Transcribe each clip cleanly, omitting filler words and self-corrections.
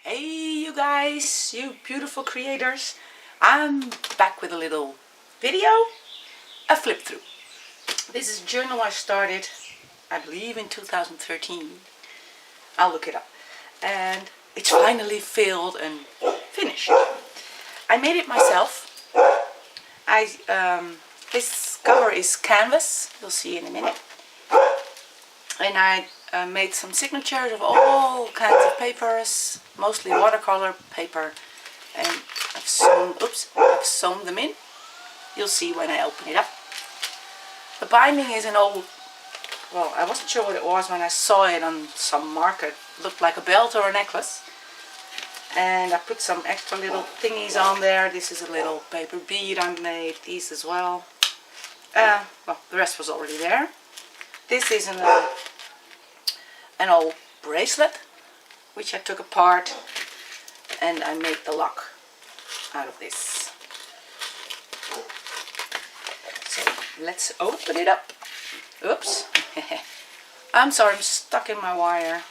Hey you guys, you beautiful creators. I'm back with a little video, a flip through. This is a journal I started, I believe in 2013. I'll look it up. And it's finally filled and finished. I made it myself. This cover is canvas, you'll see in a minute. And I made some signatures of all kinds of papers, mostly watercolor paper, and I've sewn them in. You'll see when I open it up. The binding is an old, well, I wasn't sure what it was when I saw it on some market. It looked like a belt or a necklace. And I put some extra little thingies on there. This is a little paper bead I made, these as well. Well, the rest was already there. This is an old bracelet, which I took apart, and I made the lock out of this. So let's open it up. Oops. I'm sorry, I'm stuck in my wire.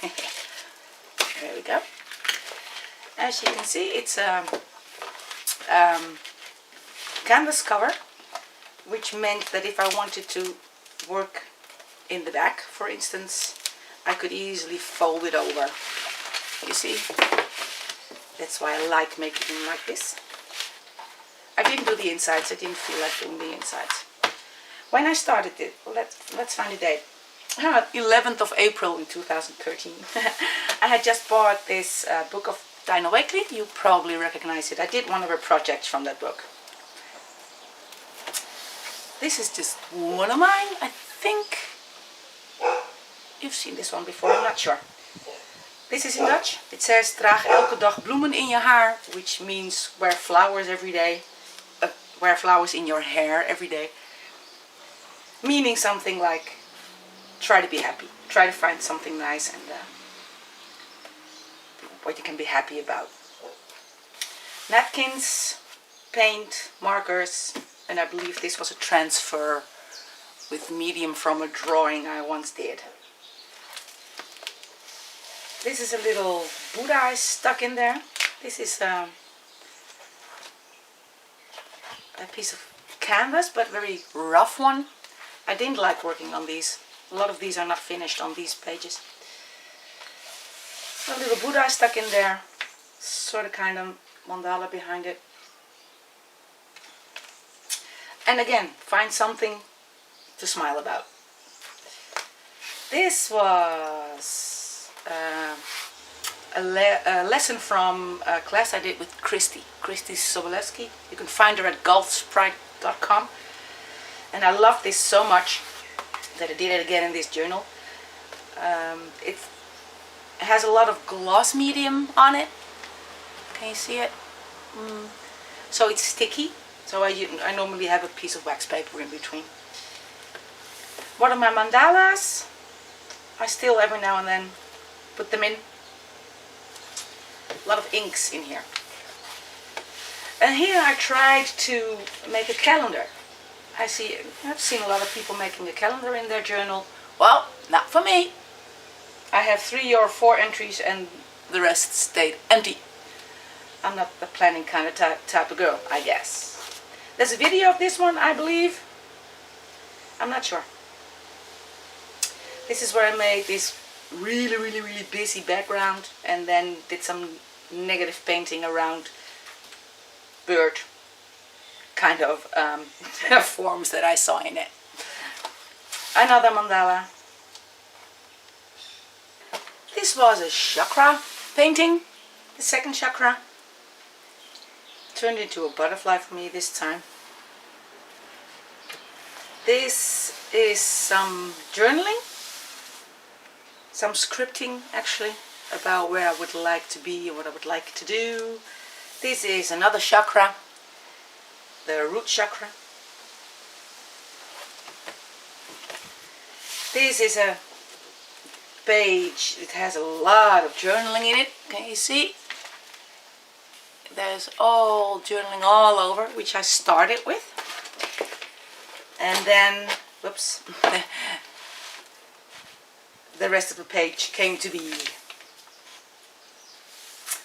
There we go. As you can see, it's a canvas cover, which meant that if I wanted to work in the back, for instance, I could easily fold it over. You see? That's why I like making them like this. I didn't do the insides, I didn't feel like doing the insides. When I started it, let's find a date. 11th of April in 2013. I had just bought this book of Dinah Wakely. You probably recognize it. I did one of her projects from that book. This is just one of mine. I think you've seen this one before, I'm not sure. This is in Dutch. It says, draag elke dag bloemen in je haar, which means wear flowers every day. Wear flowers in your hair every day. Meaning something like, try to be happy. Try to find something nice and what you can be happy about. Napkins, paint, markers, and I believe this was a transfer with medium from a drawing I once did. This is a little Buddha I stuck in there. This is a piece of canvas, but very rough one. I didn't like working on these. A lot of these are not finished on these pages. A little Buddha I stuck in there. Sort of kind of mandala behind it. And again, find something to smile about. This was a lesson from a class I did with Christy Sobolewski. You can find her at golfsprite.com. And I love this so much that I did it again in this journal. It has a lot of gloss medium on it. Can you see it? So it's sticky. So I normally have a piece of wax paper in between. One of my mandalas, I still every now and then put them in. A lot of inks in here. And here I tried to make a calendar. I've seen a lot of people making a calendar in their journal. Well, not for me. I have 3 or 4 entries and the rest stayed empty. I'm not the planning kind of type of girl, I guess. There's a video of this one, I believe. I'm not sure. This is where I made this really busy background and then did some negative painting around bird kind of forms that I saw in it. Another mandala. This was a chakra painting, the second chakra. Turned into a butterfly for me this time. This is some journaling, some scripting actually, about where I would like to be and what I would like to do. This is another chakra, the root chakra. This is a page, it has a lot of journaling in it, can you see? There's all journaling all over, which I started with. And then, whoops, the rest of the page came to be.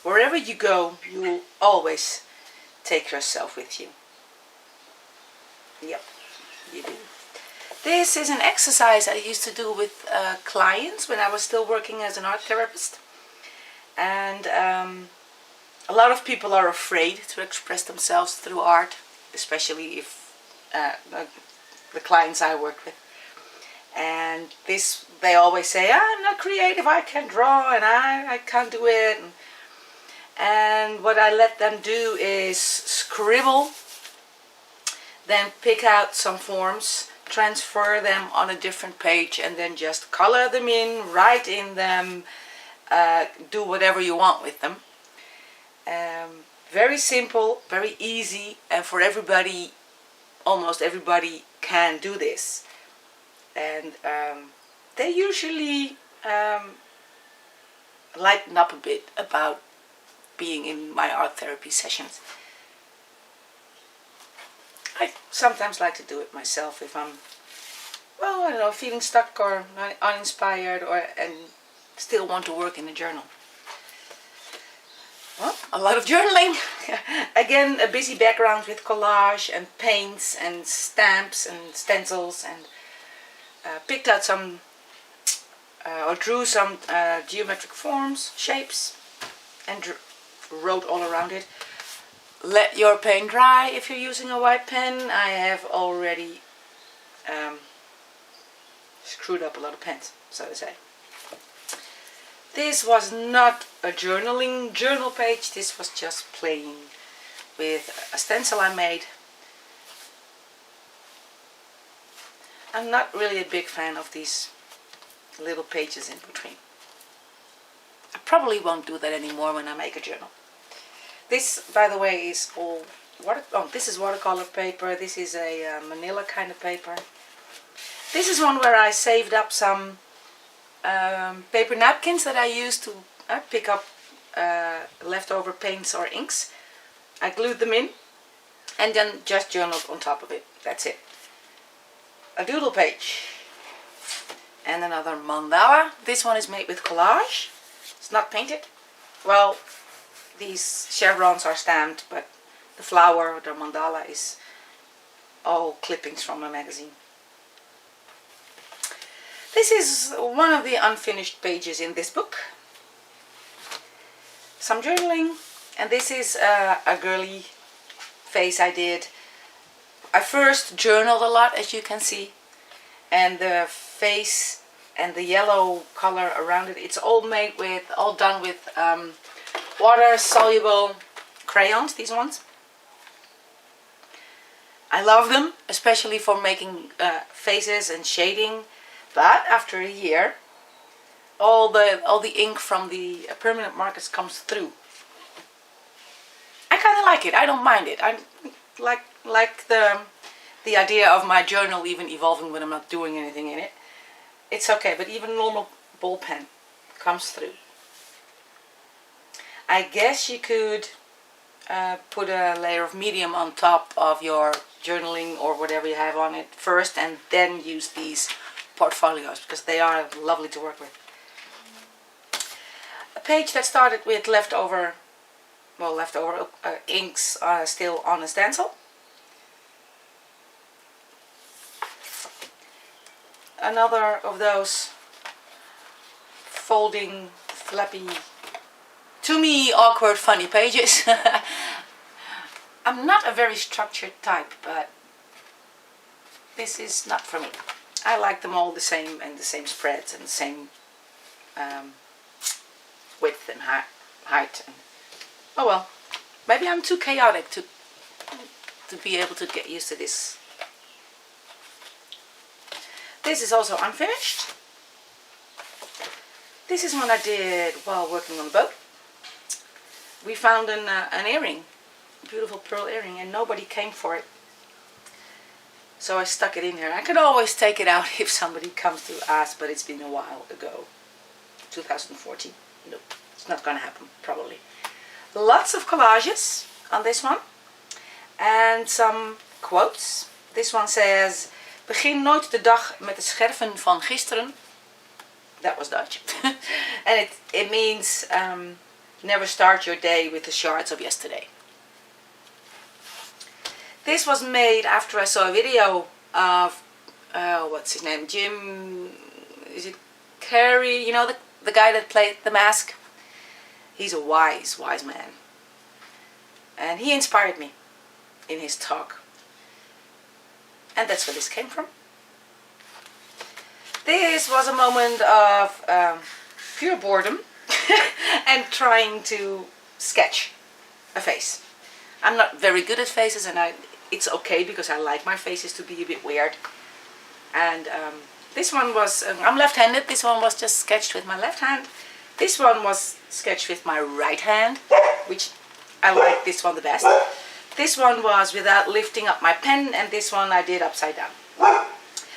Wherever you go, you will always take yourself with you. Yep, you do. This is an exercise I used to do with clients when I was still working as an art therapist. And a lot of people are afraid to express themselves through art, especially if the clients I work with. And this, they always say, I'm not creative, I can't draw, and I can't do it. And what I let them do is scribble, then pick out some forms, transfer them on a different page, and then just color them in, write in them, do whatever you want with them. Very simple, very easy, and for everybody, almost everybody can do this. And they usually lighten up a bit about being in my art therapy sessions. I sometimes like to do it myself if I'm, well, I don't know, feeling stuck or uninspired and still want to work in a journal. Well, a lot of journaling. Again, a busy background with collage and paints and stamps and stencils, and picked out some or drew some geometric forms, shapes, and wrote all around it. Let your paint dry if you're using a white pen. I have already screwed up a lot of pens, so to say. This was not a journal page, this was just playing with a stencil I made. I'm not really a big fan of these little pages in between. I probably won't do that anymore when I make a journal. This, by the way, is all this is watercolor paper. This is a manila kind of paper. This is one where I saved up some paper napkins that I used to pick up leftover paints or inks. I glued them in and then just journaled on top of it. That's it. A doodle page and another mandala. This one is made with collage. It's not painted. Well, these chevrons are stamped, but the flower, the mandala, is all clippings from a magazine. This is one of the unfinished pages in this book. Some journaling, and this is a girly face I did. I first journaled a lot, as you can see, and the face and the yellow color around it, it's all done with water soluble crayons, these ones. I love them, especially for making faces and shading. But after a year, all the ink from the permanent markers comes through. I kind of like it. I don't mind it. I like the idea of my journal even evolving when I'm not doing anything in it. It's okay, but even normal ball pen comes through. I guess you could put a layer of medium on top of your journaling or whatever you have on it first, and then use these portfolios, because they are lovely to work with. A page that started with leftover inks still on a stencil. Another of those folding, flappy, to me awkward, funny pages. I'm not a very structured type, but this is not for me. I like them all the same, and the same spreads and the same width and height. And, oh well, maybe I'm too chaotic to be able to get used to this. This is also unfinished. This is one I did while working on the boat. We found an earring, a beautiful pearl earring, and nobody came for it. So I stuck it in here. I could always take it out if somebody comes to ask, but it's been a while ago. 2014. Nope, it's not going to happen, probably. Lots of collages on this one. And some quotes. This one says, begin nooit de dag met de scherven van gisteren. That was Dutch. And it means Never start your day with the shards of yesterday. This was made after I saw a video of, what's his name, Jim, is it Carrey, you know, the guy that played The Mask? He's a wise man. And he inspired me in his talk. And that's where this came from. This was a moment of pure boredom and trying to sketch a face. I'm not very good at faces, and it's okay because I like my faces to be a bit weird. And this one was, I'm left-handed, this one was just sketched with my left hand. This one was sketched with my right hand, which I like this one the best. This one was without lifting up my pen, and this one I did upside down.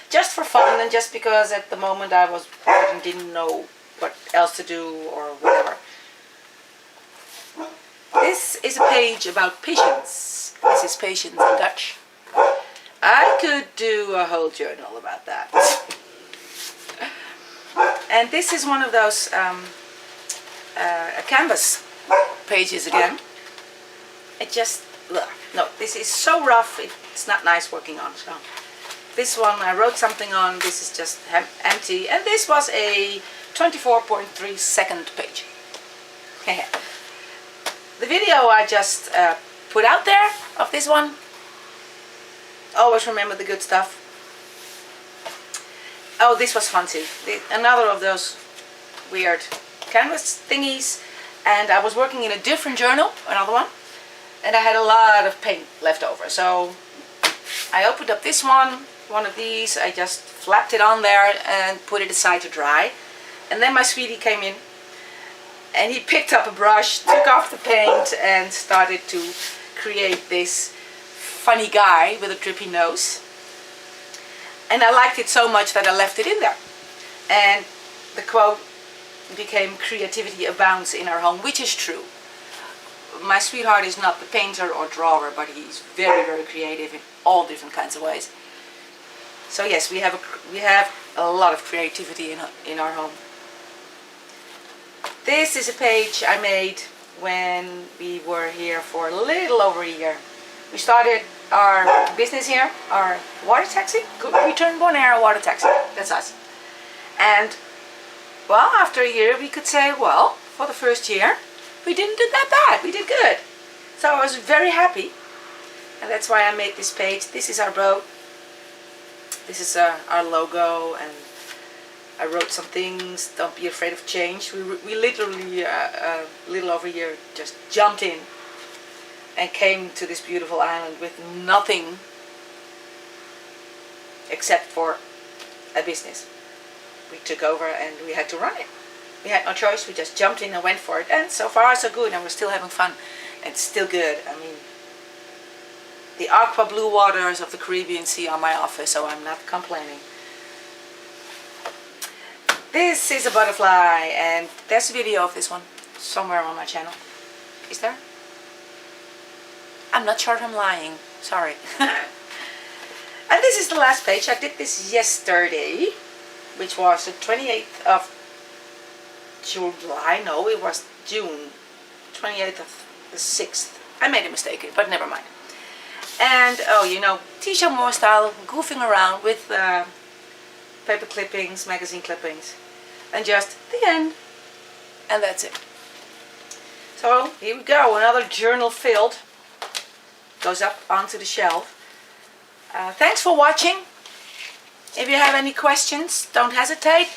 Just for fun, and just because at the moment I was bored and didn't know what else to do or whatever. This is a page about patience. This is patience in Dutch. I could do a whole journal about that. And this is one of those canvas pages again. It just, no, this is so rough, it's not nice working on. So this one I wrote something on, this is just empty, and this was a 24.3 second page. The video I just put out there of this one, always remember the good stuff. Oh, this was fun too. Another of those weird canvas thingies, and I was working in a different journal, another one, and I had a lot of paint left over. So I opened up this one of these, I just flapped it on there and put it aside to dry. And then my sweetie came in and he picked up a brush, took off the paint and started to create this funny guy with a drippy nose. And I liked it so much that I left it in there. And the quote became "creativity abounds in our home," which is true. My sweetheart is not the painter or drawer, but he's very, very creative in all different kinds of ways. So yes, we have a lot of creativity in our home. This is a page I made when we were here for a little over a year. We started our business here, our water taxi. We turned Bonaire a water taxi. That's us. And well, after a year we could say, well, for the first year we didn't do that bad. We did good. So I was very happy. And that's why I made this page. This is our boat. This is our logo, and I wrote some things. Don't be afraid of change. We literally a little over a year just jumped in and came to this beautiful island with nothing except for a business. We took over and we had to run it. We had no choice. We just jumped in and went for it. And so far so good, and we're still having fun. It's still good. I mean, the aqua blue waters of the Caribbean Sea are my office, so I'm not complaining. This is a butterfly, and there's a video of this one somewhere on my channel. Is there? I'm not sure if I'm lying. Sorry. And this is the last page. I did this yesterday, which was the 28th of July. No, it was June. 28th of the 6th. I made a mistake, but never mind. And, oh, you know, Tisha Moore style, goofing around with paper clippings, magazine clippings, and just the end. And that's it. So, here we go, another journal filled. Goes up onto the shelf. Thanks for watching. If you have any questions, don't hesitate.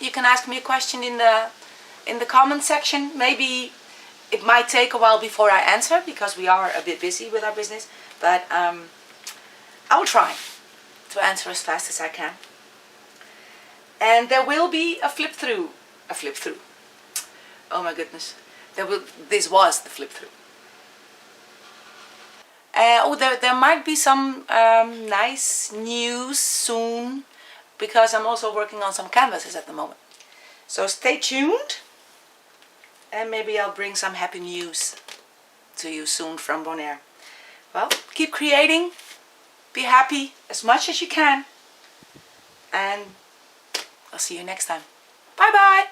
You can ask me a question in the comment section. Maybe it might take a while before I answer, because we are a bit busy with our business. But I'll try to answer as fast as I can. And there will be a flip through. Oh my goodness. This was the flip through. There might be some nice news soon, because I'm also working on some canvases at the moment. So stay tuned, and maybe I'll bring some happy news to you soon from Bonaire. Well, keep creating, be happy as much as you can, and I'll see you next time. Bye bye!